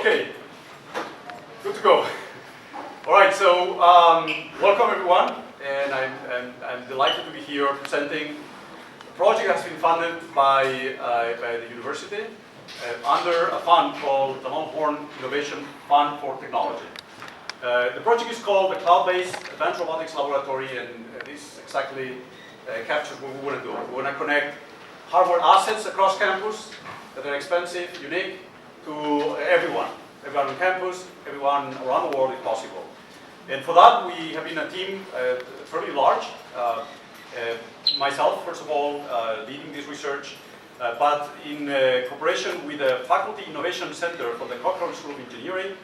Okay, good to go. All right, so welcome everyone, and I'm delighted to be here presenting a project that's been funded by the university under a fund called the Longhorn Innovation Fund for Technology. The project is called the Cloud-Based Advanced Robotics Laboratory, and this exactly captures what we want to do. We want to connect hardware assets across campus that are expensive, unique, to everyone on campus, everyone around the world if possible. And for that, we have been a team fairly large. Myself, first of all, leading this research, but in cooperation with the Faculty Innovation Center for the Cochrane School of Engineering,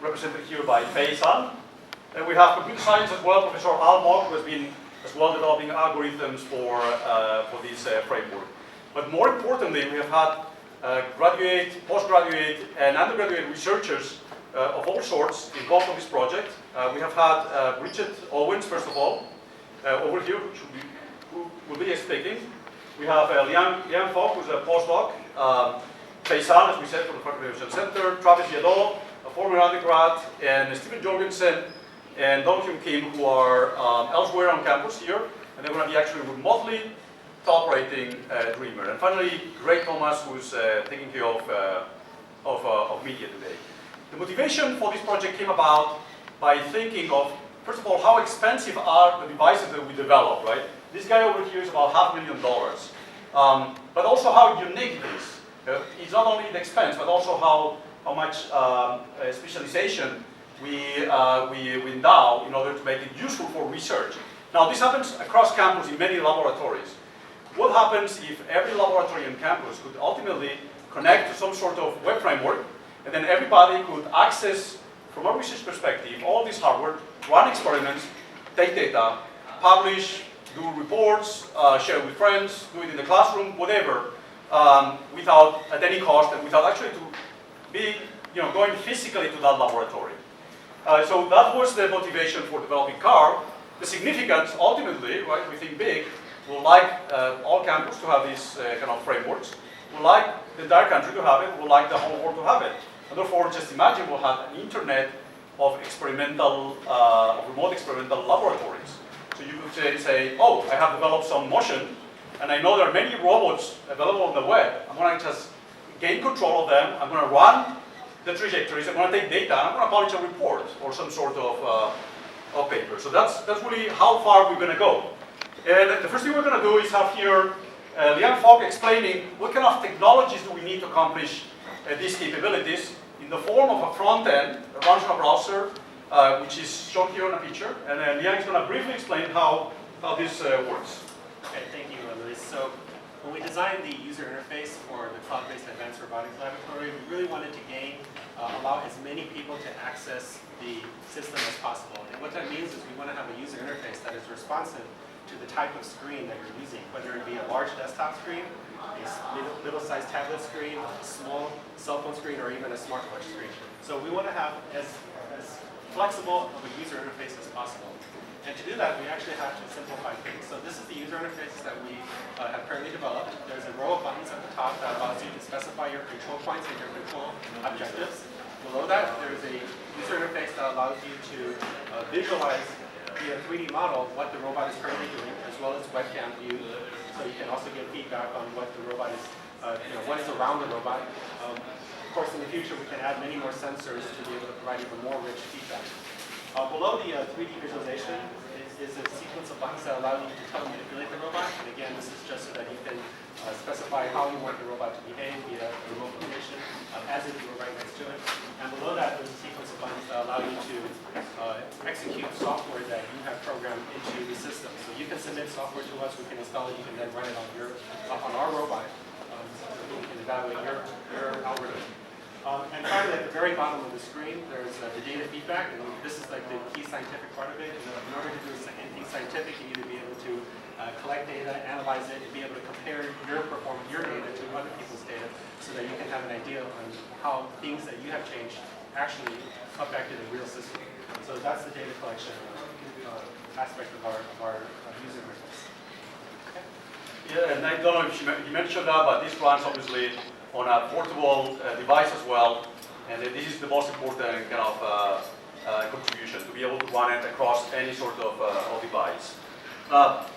represented here by Fei San. And we have computer science as well, Professor Al Mock, who has been as well developing algorithms for this framework. But more importantly, we have had graduate, postgraduate, and undergraduate researchers of all sorts involved in this project. We have had Bridget Owens, first of all, over here, who will be speaking. We have Liang Fogg, who's a postdoc, Fei San, as we said, from the Faculty Innovation Center, Travis Yadol, a former undergrad, and Stephen Jorgensen and Dong Hyun Kim, who are elsewhere on campus here, and they're going to be actually remotely operating Dreamer. And finally, Greg Thomas, who's taking care of media today. The motivation for this project came about by thinking of, first of all, how expensive are the devices that we develop, right? This guy over here is about $500,000. But also how unique it is. It's not only the expense, but also how much specialization we endow in order to make it useful for research. Now, this happens across campus in many laboratories. What happens if every laboratory on campus could ultimately connect to some sort of web framework, and then everybody could access, from a research perspective, all this hardware, run experiments, take data, publish, do reports, share with friends, do it in the classroom, whatever, without at any cost and without actually to be, going physically to that laboratory. So that was the motivation for developing CAR. The significance, ultimately, right, we think big. We'd like all campus to have these kind of frameworks. We'd like the entire country to have it. We'd like the whole world to have it. And therefore, just imagine we'll have an internet of experimental, remote experimental laboratories. So you could say, oh, I have developed some motion, and I know there are many robots available on the web. I'm going to just gain control of them. I'm going to run the trajectories. I'm going to take data. And I'm going to publish a report or some sort of paper. So that's really how far we're going to go. And the first thing we're going to do is have here Liang Fogg explaining what kind of technologies do we need to accomplish these capabilities in the form of a front end that runs on a browser, which is shown here on a picture. And then Liang is going to briefly explain how this works. Okay, thank you, Luis. So when we designed the user interface for the Cloud-Based Advanced Robotics Laboratory, we really wanted to allow as many people to access the system as possible. And what that means is we want to have a user interface that is responsive to the type of screen that you're using, whether it be a large desktop screen, a middle-sized tablet screen, a small cell phone screen, or even a smartwatch screen. So we want to have as flexible of a user interface as possible. And to do that, we actually have to simplify things. So this is the user interface that we have currently developed. There's a row of buttons at the top that allows you to specify your control points and your control objectives. Below that, there's a user interface that allows you to visualize via 3D model what the robot is currently doing, as well as webcam view. So you can also get feedback on what the robot is, what is around the robot. Of course, in the future, we can add many more sensors to be able to provide even more rich feedback. Below the 3D visualization is a sequence of buttons that allow you to manipulate the robot. And again, this is just so that you can specify how you want the robot to behave via remote location, as if you were right next to it. And below that, there's a sequence of buttons that allow you to execute software that you have programmed into the system. So you can submit software to us, we can install it, you can then run it on our robot, so we can evaluate your algorithm. And finally, at the very bottom of the screen, there's the data feedback, and this is like the key scientific part of it. In order to do anything scientific, you need to be able to collect data, analyze it, and be able to compare your performance, your data to other people's data, so that you can have an idea on how things that you have changed actually affected the real system. So that's the data collection aspect of our user interface. Okay. Yeah, and I don't know if you mentioned that, but this runs obviously on a portable device as well. And this is the most important kind of contribution, to be able to run it across any sort of device.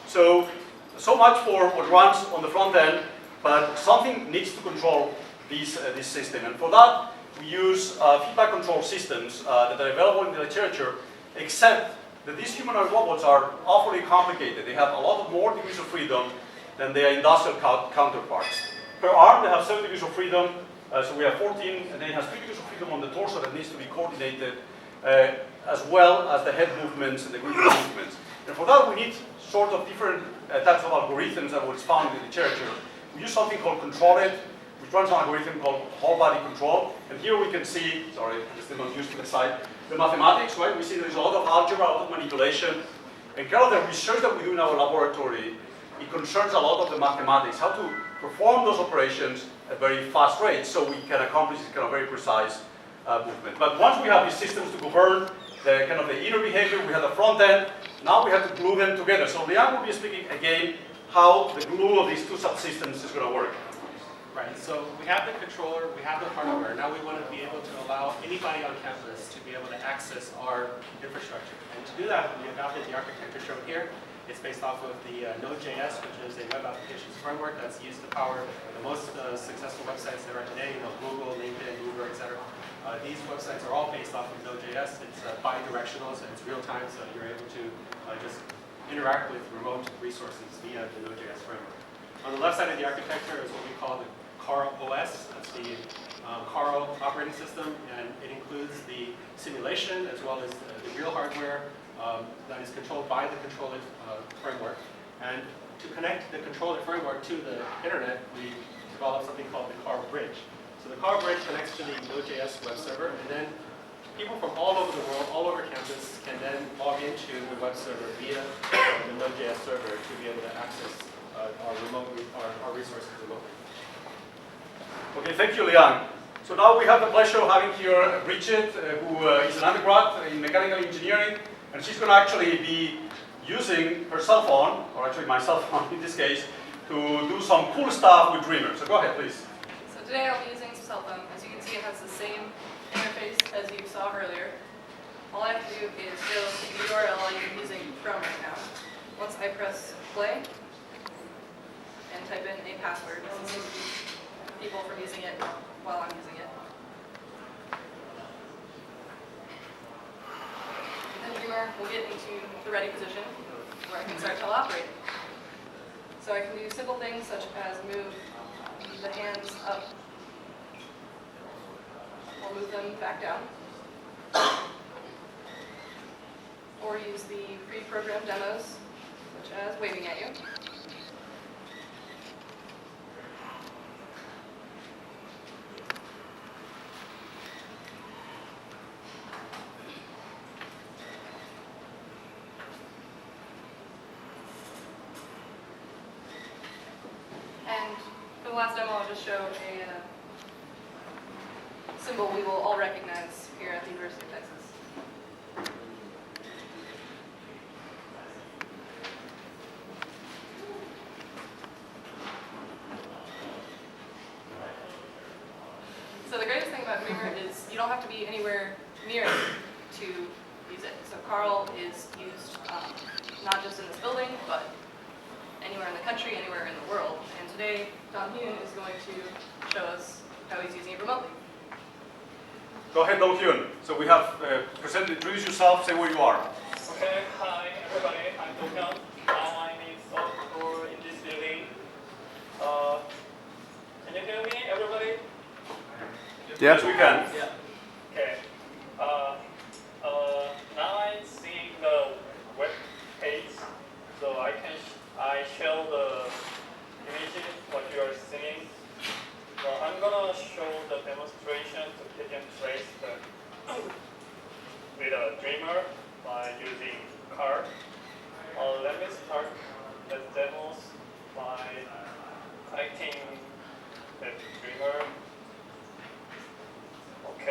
So much for what runs on the front end, but something needs to control this system. And for that, we use feedback control systems that are available in the literature, except that these humanoid robots are awfully complicated. They have a lot of more degrees of freedom than their industrial counterparts. Per arm, they have 7 degrees of freedom, so we have 14, and then it has 3 degrees of freedom on the torso that needs to be coordinated, as well as the head movements and the grip movements. And for that, we need sort of different types of algorithms that was found in the literature. We use something called Control-It, which runs an algorithm called whole body control. And here we can see, sorry, I'm still not used to the site, the mathematics, right? We see there's a lot of algebra, a lot of manipulation. And kind of the research that we do in our laboratory, it concerns a lot of the mathematics, how to perform those operations at very fast rates so we can accomplish this kind of very precise movement. But once we have these systems to govern the kind of the inner behavior, we have the front end, now we have to glue them together. So Liang will be speaking again how the glue of these two subsystems is going to work. Right, so we have the controller, we have the hardware. Now we want to be able to allow anybody on campus to be able to access our infrastructure. And to do that, we adopted the architecture shown here. It's based off of the Node.js, which is a web applications framework that's used to power the most successful websites there are today, Google, LinkedIn, Uber, etc. These websites are all based off of Node.js. It's bi-directional, so it's real time, so you're able to just interact with remote resources via the Node.js framework. On the left side of the architecture is what we call the Carl OS. That's the Carl operating system, and it includes the simulation as well as the real hardware that is controlled by the Control-It framework. And to connect the Control-It framework to the internet, we developed something called the Carl Bridge. So the Carl Bridge connects to the Node.js web server, and then people from all over the world, all over campus, can then log into the web server via the Node.js server to be able to access our resources remotely. Okay, thank you, Liang. So now we have the pleasure of having here Bridget, who is an undergrad in mechanical engineering, and she's going to actually be using her cell phone, or actually my cell phone in this case, to do some cool stuff with Dreamer. So go ahead, please. So today I'll be using a cell phone. As you can see, it has the same interface as you saw earlier. All I have to do is go to the URL I'm using Chrome right now. Once I press play and type in a password, this is people from using it while I'm using it. Then Dreamer will get into the ready position where I can start teleoperating. So I can do simple things such as move the hands up or move them back down. Or use the pre-programmed demos, such as waving at you. And for the last demo, I'll just show a symbol we will all recognize here at the University of Texas. So the greatest thing about Dreamer is you don't have to be anywhere near it to use it. So Carl is used not just in this building, but anywhere in the country, anywhere in the world. And today, Don Hyun is going to show us how he's using it remotely. Go ahead, Dong Hyun. So we have introduce yourself, say where you are. Okay, hi everybody, I'm Dong Hyun. I'm in third floor in this building. Can you hear me, everybody? Yes, we can. Yeah. Okay. Now I'm seeing the web page, so I show the images what you are seeing. So I'm gonna show the demonstration to pick and trace with a Dreamer by using card. Let me start the demos by connecting the Dreamer. Okay.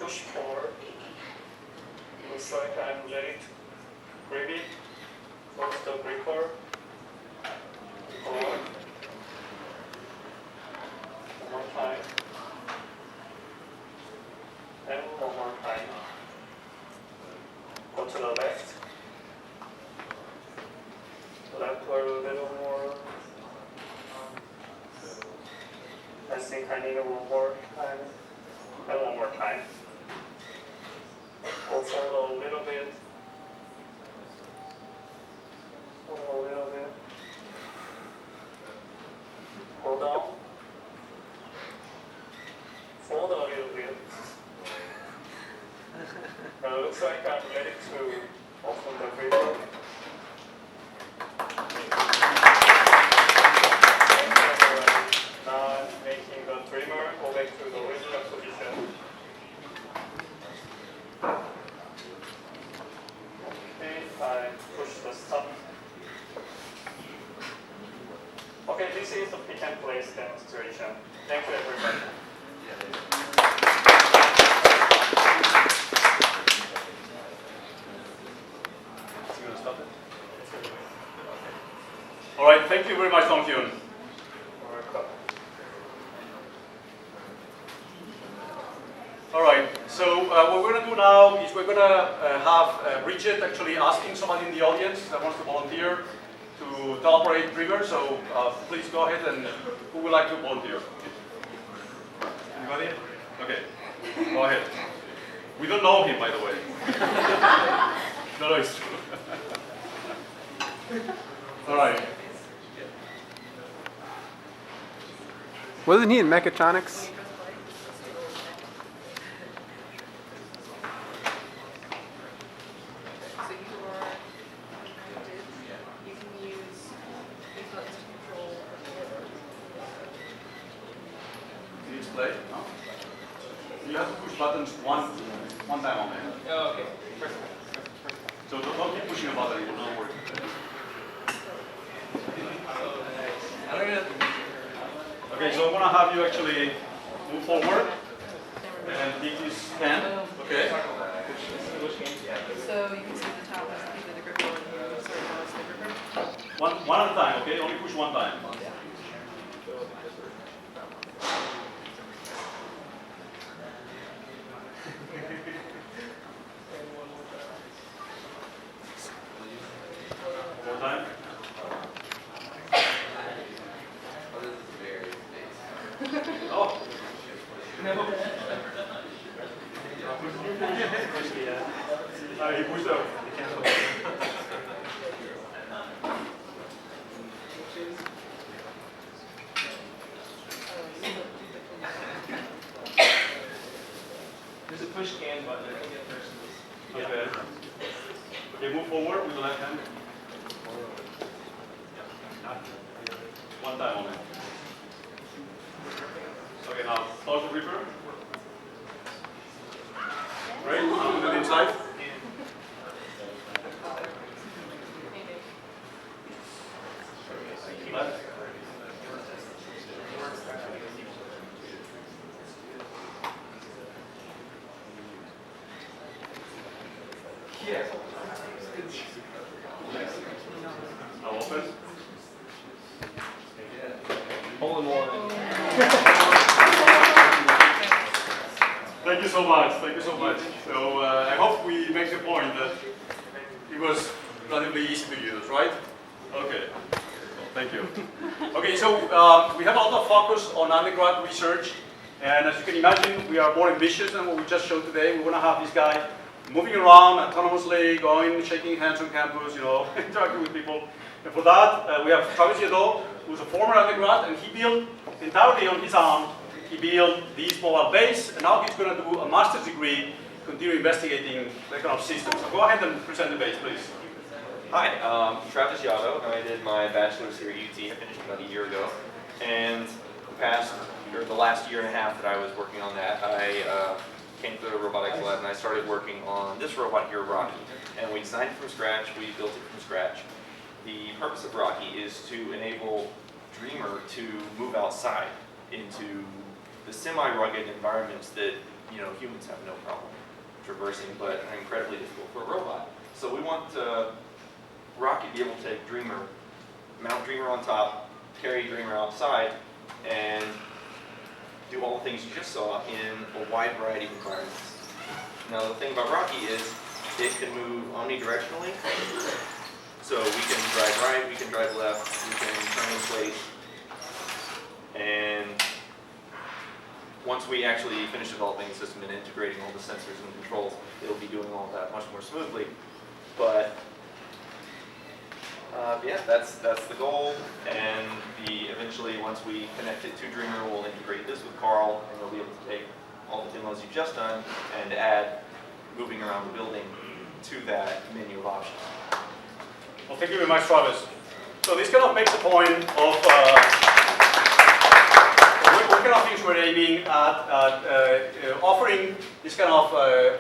push forward. Looks like I'm ready to grip it. Close the gripper. Forward. One more time. And one more time. Go to the left. Left a little more. I think I need one more time. And one more time. Go forward a little bit. Forward a little bit. Hold down. Fold a little bit. Looks like I'm ready to open the gripper. Now I'm making the trimmer go back to the original position. Okay, I push the stop. Okay, this is the pick and place demonstration. Thank you, everybody. You want to stop it? All right, thank you very much, Dong Hyun. All right, so what we're going to do now is we're going to have Bridget actually asking somebody in the audience that wants to volunteer to operate Dreamer. So please go ahead, and who would like to volunteer? Anybody? Okay, go ahead. We don't know him, by the way. No, it's true. All right. Wasn't he in mechatronics? So you can use these buttons to control Do you display? No. You have to push buttons one time only. Oh, okay. So don't keep pushing a button, it will not work. Okay, so I'm going to have you actually move forward and take this pen. Okay. So you can see the top is either the gripper or the gripper. One at a time, okay? Only push one time. One more time. Oh. He pushed up. There's a push scan button. I think at first. Okay. Okay, move forward with the left hand. One time only. Okay, now close the gripper. Great, now move it inside. Left. Now open. Hole in one. Thank you so much. Thank you so much. So I hope we make the point that it was relatively easy to use, right? Okay. Thank you. Okay, so we have a lot of focus on undergrad research, and as you can imagine, we are more ambitious than what we just showed today. We want to have this guy moving around autonomously, going, shaking hands on campus, interacting with people. And for that, we have Travis Yadot, who's a former undergrad, and he built entirely on his own. He built this mobile base, and now he's going to do a master's degree, continue investigating that kind of systems. So go ahead and present the base, please. Hi, Travis Yadot. I did my bachelor's here at UT. I finished about a year ago, and the last year and a half that I was working on that, I came to the robotics lab and I started working on this robot here, Rocky. And we designed it from scratch. We built it from scratch. The purpose of Rocky is to enable Dreamer to move outside into the semi-rugged environments that humans have no problem traversing, but are incredibly difficult for a robot. So we want Rocky to be able to take Dreamer, mount Dreamer on top, carry Dreamer outside, and do all the things you just saw in a wide variety of environments. Now the thing about Rocky is it can move omnidirectionally. So we can drive right, we can drive left, we can turn in place. And once we actually finish developing the system and integrating all the sensors and controls, it'll be doing all of that much more smoothly. But yeah, that's the goal. And eventually, once we connect it to Dreamer, we'll integrate this with Carl, and we'll be able to take all the demos you've just done and add moving around the building to that menu of options. Well, thank you very much, Travis. So this kind of makes a point of what kind of things we're aiming at offering this kind of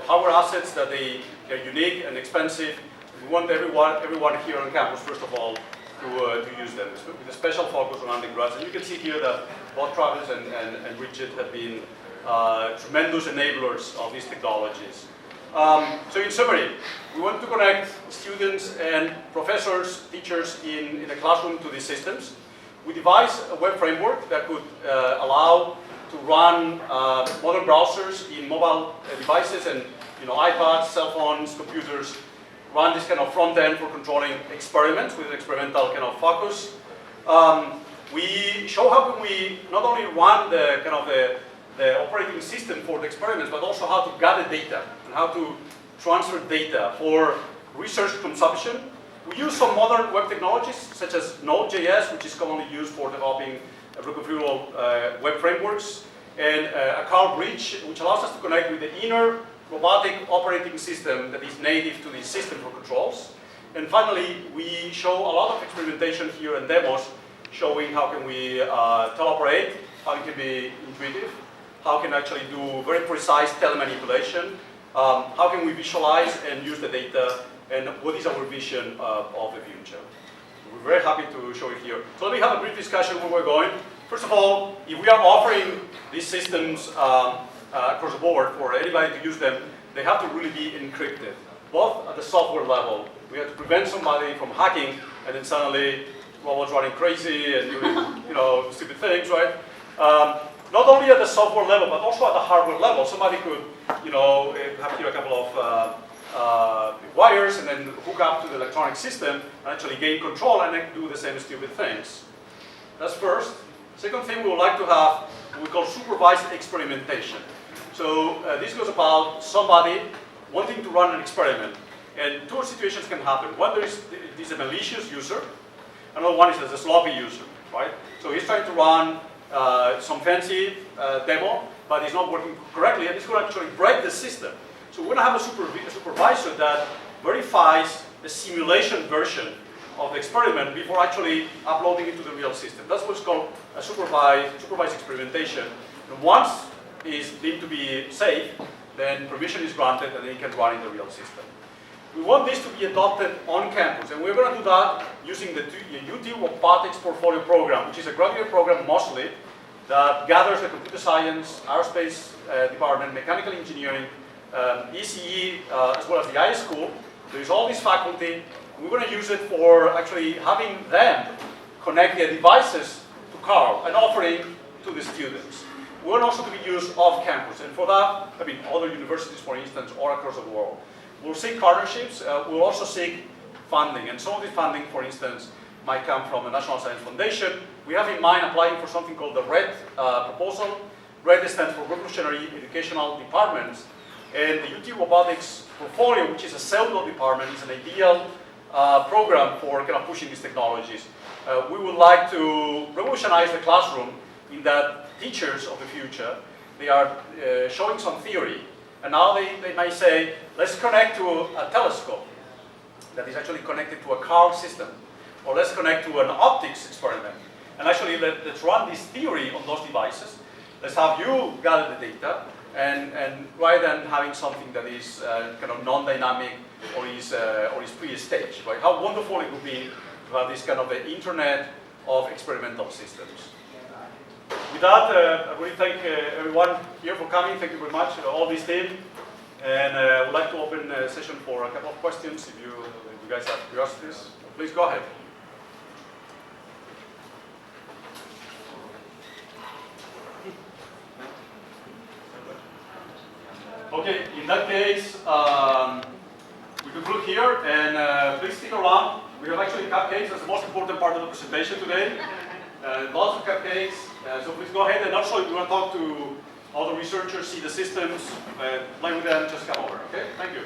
hardware assets that they are unique and expensive. We want everyone here on campus, first of all, to use them, with a special focus on undergrads. And you can see here that both Travis and Richard have been tremendous enablers of these technologies. So in summary, we want to connect students and professors, teachers in the classroom to these systems. We devised a web framework that could allow to run modern browsers in mobile devices and iPads, cell phones, computers, run this kind of front end for controlling experiments with an experimental kind of focus. We show how can we not only run the kind of the operating system for the experiments, but also how to gather data and how to transfer data for research consumption. We use some modern web technologies, such as Node.js, which is commonly used for developing reconfigurable web frameworks, and a Carl bridge, which allows us to connect with the inner robotic operating system that is native to the system for controls. And finally, we show a lot of experimentation here and demos showing how can we teleoperate, how it can be intuitive, how can actually do very precise telemanipulation, how can we visualize and use the data, and what is our vision of the future. We're very happy to show it here. So let me have a brief discussion where we're going. First of all, if we are offering these systems across the board for anybody to use them, they have to really be encrypted, both at the software level. We have to prevent somebody from hacking, and then suddenly robots running crazy and doing stupid things, right? Not only at the software level, but also at the hardware level. Somebody could have here a couple of wires and then hook up to the electronic system and actually gain control and then do the same stupid things. That's first. Second thing, we would like to have what we call supervised experimentation. So this goes about somebody wanting to run an experiment. And two situations can happen. One, there is a malicious user. Another one is a sloppy user, right? So he's trying to run some fancy demo, but it's not working correctly, and it's going to actually break the system. So we're going to have a supervisor that verifies the simulation version of the experiment before actually uploading it to the real system. That's what's called a supervised experimentation. And once it's deemed to be safe, then permission is granted and then it can run in the real system. We want this to be adopted on campus, and we're going to do that using the UT Robotics Portfolio Program, which is a graduate program mostly that gathers the computer science, aerospace department, mechanical engineering, ECE, as well as the IA school. There's all this faculty. We're going to use it for actually having them connect their devices to Carl and offering to the students. We want also to be used off campus, and for that, other universities, for instance, or across the world. We'll seek partnerships. We'll also seek funding, and some of this funding, for instance, might come from the National Science Foundation. We have in mind applying for something called the RED proposal. RED stands for Revolutionary Educational Departments, and the UT Robotics Portfolio, which is a pseudo department, is an ideal program for kind of pushing these technologies. We would like to revolutionize the classroom in that teachers of the future, they are showing some theory, and now they might say, let's connect to a telescope that is actually connected to a car system, or let's connect to an optics experiment, and actually let's run this theory on those devices. Let's have you gather the data, and rather than having something that is kind of non-dynamic or is pre-staged, right? How wonderful it would be to have this kind of an internet of experimental systems. With that, I really thank everyone here for coming. Thank you very much, all this team. And I would like to open a session for a couple of questions. If you guys have curiosities, please go ahead. Okay, in that case, we conclude here, and please stick around. We have actually cupcakes. That's the most important part of the presentation today. Lots of cupcakes, so please go ahead. And also, if you want to talk to other researchers, see the systems, play with them, just come over. Okay, thank you.